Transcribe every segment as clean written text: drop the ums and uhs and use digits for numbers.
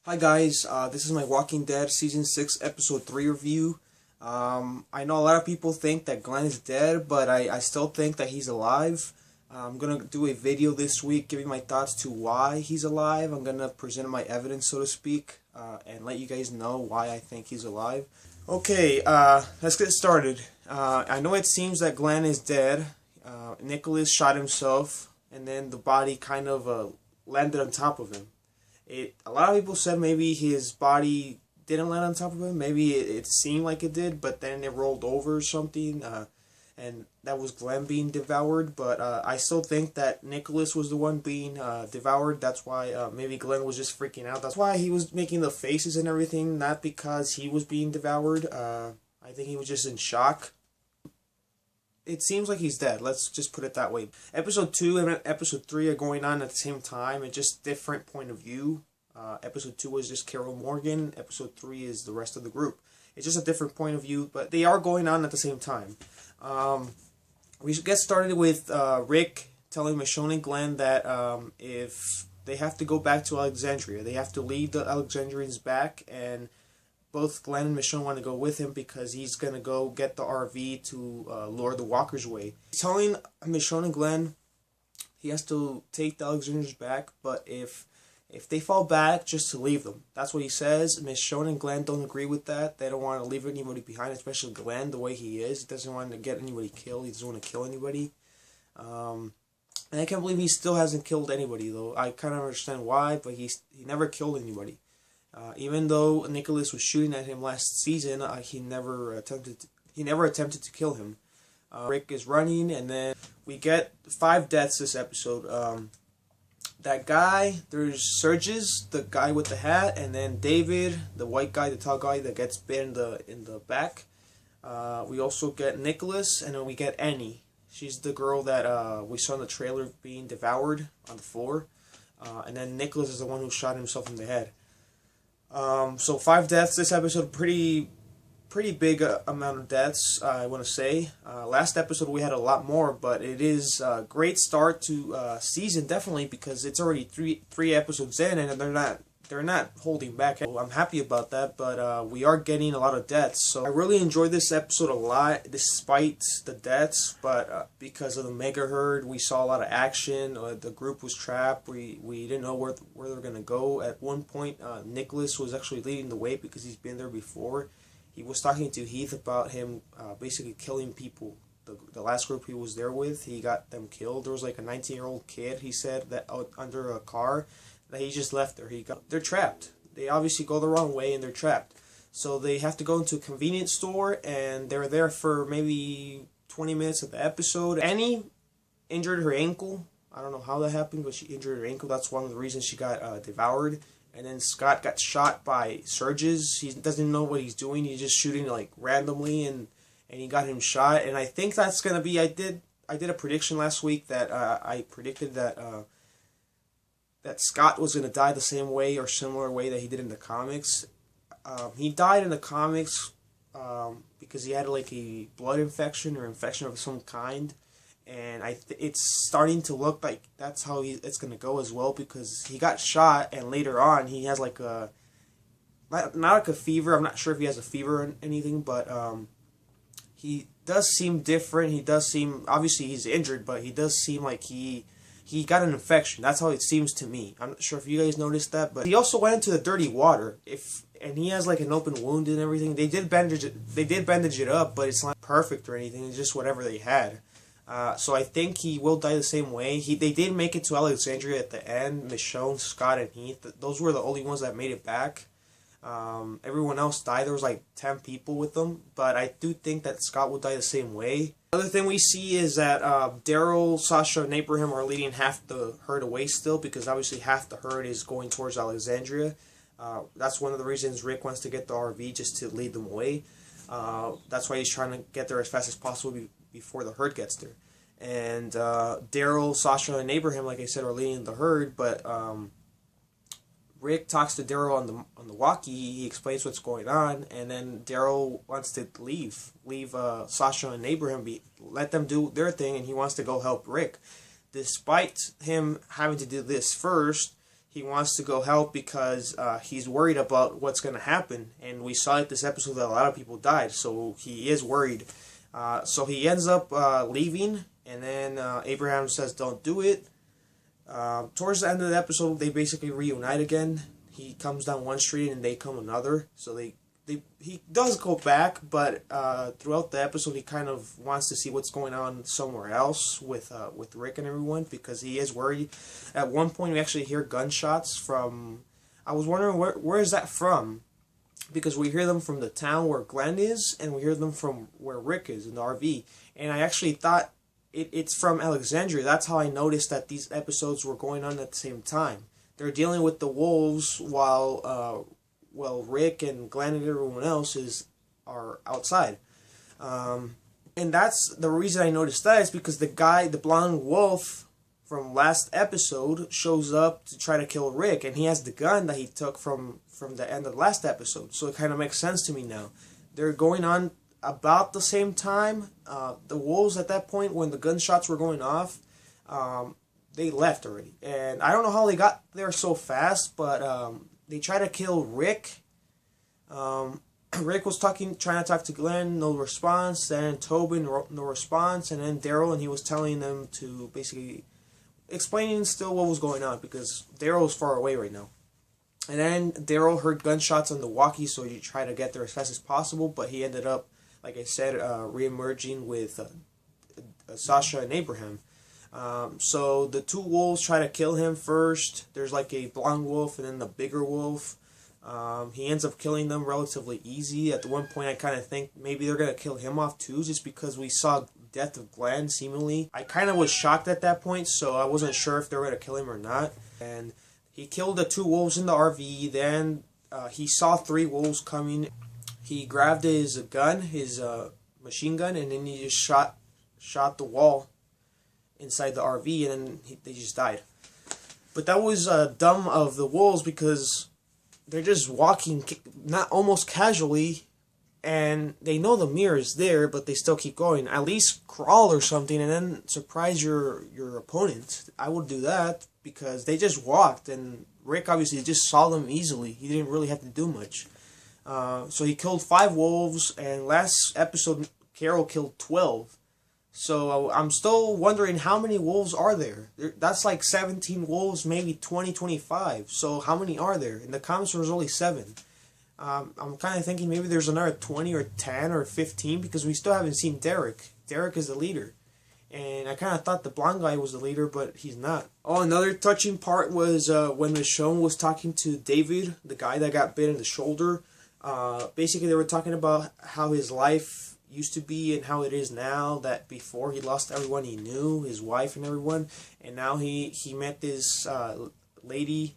Hi guys, this is my Walking Dead Season 6 Episode 3 review. I know a lot of people think that Glenn is dead, but I still think that he's alive. I'm going to do a video this week giving my thoughts to why he's alive. I'm going to present my evidence, so to speak, and let you guys know why I think he's alive. Okay, let's get started. I know it seems that Glenn is dead. Nicholas shot himself, and then the body kind of landed on top of him. A lot of people said maybe his body didn't land on top of him. Maybe it seemed like it did, but then it rolled over or something, and that was Glenn being devoured. But I still think that Nicholas was the one being devoured. That's why maybe Glenn was just freaking out. That's why he was making the faces and everything, not because he was being devoured. I think he was just in shock. It seems like he's dead. Let's just put it that way. Episode 2 and Episode 3 are going on at the same time. It's just different point of view. Episode 2 was just Carol Morgan. Episode 3 is the rest of the group. It's just a different point of view, but they are going on at the same time. We should get started with Rick telling Michonne and Glenn that if they have to go back to Alexandria, they have to lead the Alexandrians back, and both Glenn and Michonne want to go with him because he's going to go get the RV to lure the walkers away. He's telling Michonne and Glenn he has to take the Alexandrians back, but if they fall back, just to leave them. That's what he says. Michonne and Glenn don't agree with that. They don't want to leave anybody behind, especially Glenn, the way he is. He doesn't want to get anybody killed. He doesn't want to kill anybody. And I can't believe he still hasn't killed anybody, though. I kind of understand why, but he never killed anybody. Even though Nicholas was shooting at him last season, he never attempted to kill him. Rick is running, and then we get 5 deaths this episode. That guy, there's Surges, the guy with the hat, and then David, the white guy, the tall guy that gets bit in the back. We also get Nicholas, and then we get Annie. She's the girl that we saw in the trailer being devoured on the floor. And then Nicholas is the one who shot himself in the head. So 5 deaths this episode, pretty big amount of deaths, I want to say. Last episode we had a lot more, but it is a great start to season, definitely, because it's already three episodes in, and they're not holding back. I'm happy about that, but we are getting a lot of deaths. So I really enjoyed this episode a lot, despite the deaths, but because of the mega herd, we saw a lot of action. The group was trapped. We didn't know where they were going to go. At one point, Nicholas was actually leading the way because he's been there before. He was talking to Heath about him basically killing people. The last group he was there with, he got them killed. There was like a 19-year-old kid, he said, that out under a car that he just left there. They're trapped. They obviously go the wrong way and they're trapped. So they have to go into a convenience store, and they're there for maybe 20 minutes of the episode. Annie injured her ankle. I don't know how that happened, but she injured her ankle. That's one of the reasons she got devoured. And then Scott got shot by Surges. He doesn't know what he's doing. He's just shooting like randomly, and he got him shot. And I think that's gonna be. I did a prediction last week that I predicted that that Scott was gonna die the same way or similar way that he did in the comics. He died in the comics because he had like a blood infection or infection of some kind. And it's starting to look like that's how it's going to go as well, because he got shot, and later on he has like a, not like a fever. I'm not sure if he has a fever or anything, but he does seem different. He does seem, obviously he's injured, but he does seem like he got an infection. That's how it seems to me. I'm not sure if you guys noticed that, but he also went into the dirty water. And he has like an open wound and everything. They did bandage it up, but it's not perfect or anything. It's just whatever they had. So I think he will die the same way. They did make it to Alexandria at the end. Michonne, Scott, and Heath. Those were the only ones that made it back. Everyone else died. There was like 10 people with them. But I do think that Scott will die the same way. Another thing we see is that Daryl, Sasha, and Abraham are leading half the herd away still, because obviously half the herd is going towards Alexandria. That's one of the reasons Rick wants to get the RV, just to lead them away. That's why he's trying to get there as fast as possible before the herd gets there. And Daryl, Sasha, and Abraham, like I said, are leading the herd, but Rick talks to Daryl on the walkie. He explains what's going on, and then Daryl wants to leave Sasha and Abraham, let them do their thing, and he wants to go help Rick. Despite him having to do this first, he wants to go help because he's worried about what's going to happen. And we saw it this episode that a lot of people died, so he is worried. So he ends up leaving, and then Abraham says, "Don't do it." Towards the end of the episode, they basically reunite again. He comes down one street and they come another. So he does go back, but throughout the episode, he kind of wants to see what's going on somewhere else with Rick and everyone, because he is worried. At one point, we actually hear gunshots from. I was wondering where is that from, because we hear them from the town where Glenn is, and we hear them from where Rick is in the RV. And I actually thought it's from Alexandria. That's how I noticed that these episodes were going on at the same time. They're dealing with the wolves while Rick and Glenn and everyone else are outside. And that's the reason I noticed that is because the blonde wolf from last episode shows up to try to kill Rick, and he has the gun that he took from the end of the last episode. So it kind of makes sense to me now. They're going on about the same time. The wolves at that point, when the gunshots were going off, they left already. And I don't know how they got there so fast, but they try to kill Rick. Rick was trying to talk to Glenn, no response. Then Tobin, no response. And then Daryl, and he was telling them to basically explaining still what was going on, because Daryl is far away right now. And then Daryl heard gunshots on the walkie, so he tried to get there as fast as possible, but he ended up, like I said, re-emerging with Sasha and Abraham. So the two wolves try to kill him first. There's like a blonde wolf and then the bigger wolf. He ends up killing them relatively easy. At one point I kind of think maybe they're going to kill him off too, just because we saw death of Glenn seemingly. I kind of was shocked at that point, so I wasn't sure if they were going to kill him or not. And he killed the two wolves in the RV. Then he saw three wolves coming. He grabbed his gun, his machine gun, and then he just shot the wall inside the RV, and then they just died. But that was dumb of the wolves, because they're just walking, not almost casually, and they know the mirror is there, but they still keep going. At least crawl or something, and then surprise your opponent. I would do that, because they just walked, and Rick obviously just saw them easily. He didn't really have to do much. So he killed 5 wolves, and last episode Carol killed 12. So I'm still wondering how many wolves are there. That's like 17 wolves, maybe 20, 25. So how many are there? In the comics there was only 7. I'm kind of thinking maybe there's another 20 or 10 or 15, because we still haven't seen Derek. Derek is the leader. And I kind of thought the blonde guy was the leader, but he's not. Oh, another touching part was when Michonne was talking to David, the guy that got bit in the shoulder. Basically, they were talking about how his life used to be and how it is now, that before he lost everyone he knew, his wife and everyone, and now he met this lady.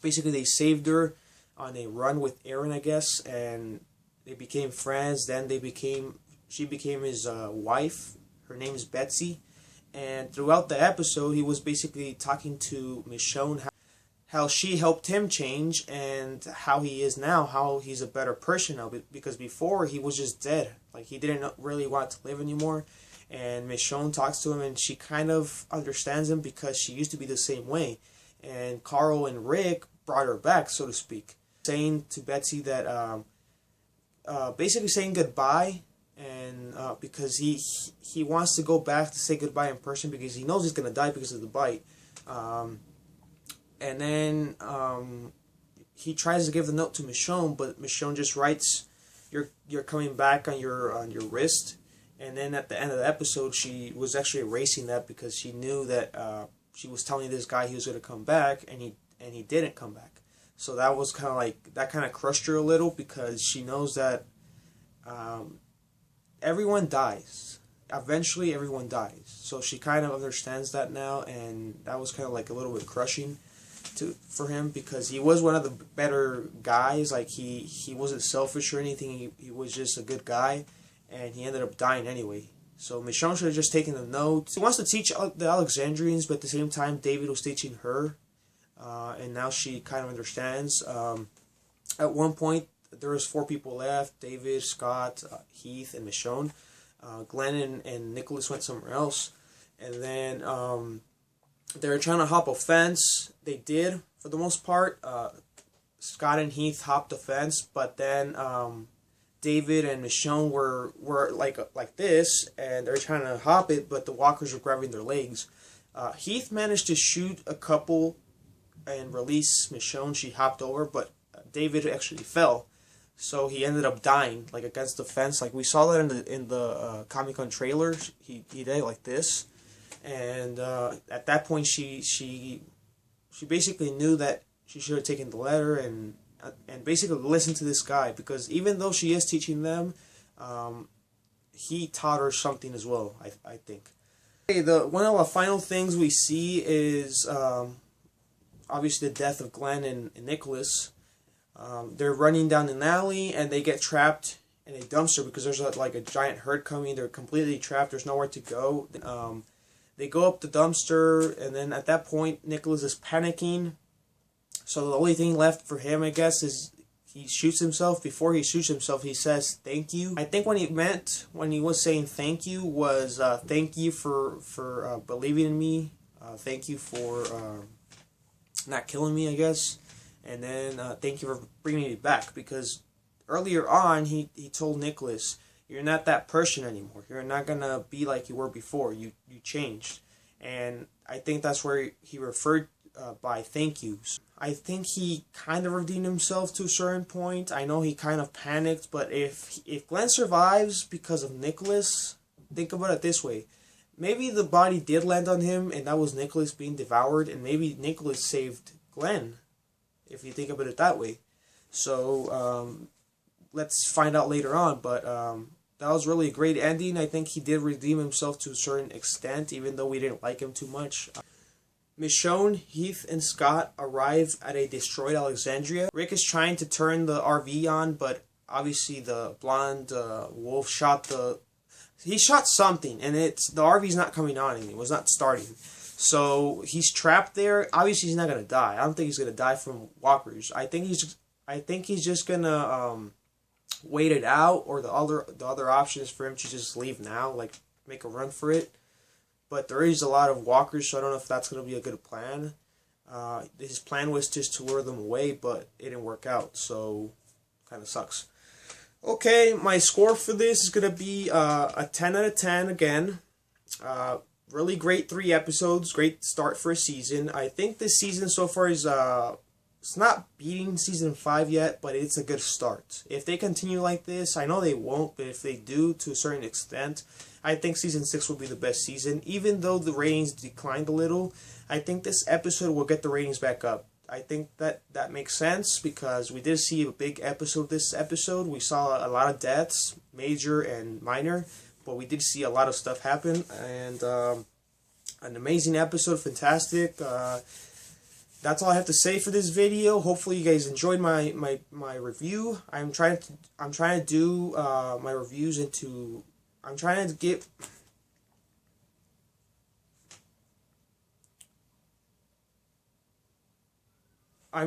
Basically, they saved her on a run with Aaron, I guess, and they became friends. Then she became his wife. Her name is Betsy. And throughout the episode, he was basically talking to Michonne how she helped him change, and how he is now, how he's a better person now, because before he was just dead. Like, he didn't really want to live anymore. And Michonne talks to him, and she kind of understands him, because she used to be the same way. And Carl and Rick brought her back, so to speak, saying to Betsy that basically saying goodbye, and because he wants to go back to say goodbye in person, because he knows he's gonna die because of the bite. And then he tries to give the note to Michonne, but Michonne just writes, "You're coming back on your wrist." And then at the end of the episode, she was actually erasing that, because she knew that she was telling this guy he was going to come back, and he didn't come back. So that was kind of like, that kind of crushed her a little, because she knows that everyone dies. Eventually, everyone dies. So she kind of understands that now, and that was kind of like a little bit crushing for him, because he was one of the better guys. Like, he wasn't selfish or anything. He was just a good guy, and he ended up dying anyway. So Michonne should have just taken the notes. He wants to teach the Alexandrians, but at the same time David was teaching her, and now she kind of understands. At one point there was 4 people left: David, Scott, Heath, and Michonne. Glenn and Nicholas went somewhere else, and then They were trying to hop a fence. They did, for the most part. Scott and Heath hopped the fence, but then David and Michonne were like this, and they're trying to hop it, but the walkers were grabbing their legs. Heath managed to shoot a couple and release Michonne. She hopped over, but David actually fell, so he ended up dying, like against the fence. Like we saw that in the Comic-Con trailer. He died like this, and at that point she basically knew that she should have taken the letter and basically listened to this guy, because even though she is teaching them, he taught her something as well, I think. Okay, one of the final things we see is obviously the death of Glenn and Nicholas. They're running down an alley and they get trapped in a dumpster because there's like a giant herd coming. They're completely trapped. There's nowhere to go. They go up the dumpster, and then at that point Nicholas is panicking. So the only thing left for him, I guess, is he shoots himself. Before he shoots himself, he says thank you. I think what he meant when he was saying thank you was thank you for believing in me. Thank you for not killing me, I guess. And then thank you for bringing me back, because earlier on he told Nicholas, you're not that person anymore. You're not going to be like you were before. You changed. And I think that's where he referred by thank yous. I think he kind of redeemed himself to a certain point. I know he kind of panicked, but if Glenn survives because of Nicholas, think about it this way. Maybe the body did land on him, and that was Nicholas being devoured, and maybe Nicholas saved Glenn, if you think about it that way. So, let's find out later on, but that was really a great ending. I think he did redeem himself to a certain extent, even though we didn't like him too much. Michonne, Heath, and Scott arrive at a destroyed Alexandria. Rick is trying to turn the RV on, but obviously the blonde wolf shot he shot something, and the RV's not coming on, and it was not starting. So he's trapped there. Obviously he's not gonna die. I don't think he's gonna die from walkers. I think he's just gonna wait it out, or the other option is for him to just leave now, like make a run for it. But there is a lot of walkers, so I don't know if that's going to be a good plan. His plan was just to lure them away, but it didn't work out, so kind of sucks. Okay, my score for this is going to be a 10 out of 10 again. Really great 3 episodes, great start for a season. I think this season so far is it's not beating season 5 yet, but it's a good start. If they continue like this, I know they won't, but if they do to a certain extent, I think season 6 will be the best season. Even though the ratings declined a little, I think this episode will get the ratings back up. I think that makes sense, because we did see a big episode this episode. We saw a lot of deaths, major and minor, but we did see a lot of stuff happen, and an amazing episode, fantastic. That's all I have to say for this video. Hopefully you guys enjoyed my review. I'm trying to do my reviews into. I'm trying to do my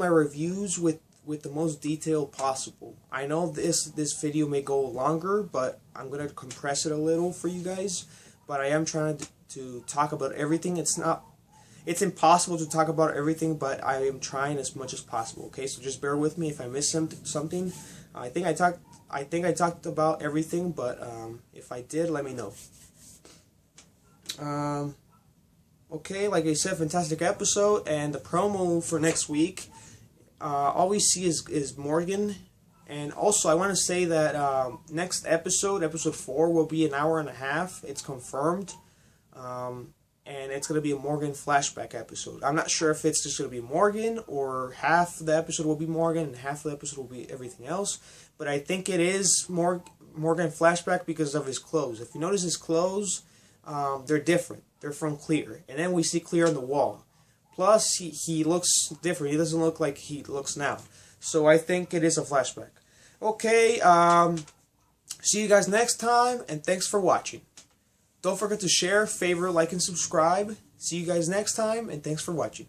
reviews with the most detail possible. I know this video may go longer, but I'm gonna compress it a little for you guys. But I am trying to talk about everything. It's impossible to talk about everything, but I am trying as much as possible. Okay, so just bear with me if I miss something. I think I talked about everything, but if I did, let me know. Okay, like I said, fantastic episode, and the promo for next week. All we see is Morgan, and also I want to say that next episode 4, will be an hour and a half. It's confirmed, and it's going to be a Morgan flashback episode. I'm not sure if it's just going to be Morgan, or half the episode will be Morgan and half the episode will be everything else. But I think it is Morgan flashback because of his clothes. If you notice his clothes, they're different. They're from Clear. And then we see Clear on the wall. Plus, he looks different. He doesn't look like he looks now. So I think it is a flashback. Okay, see you guys next time, and thanks for watching. Don't forget to share, favorite, like, and subscribe. See you guys next time, and thanks for watching.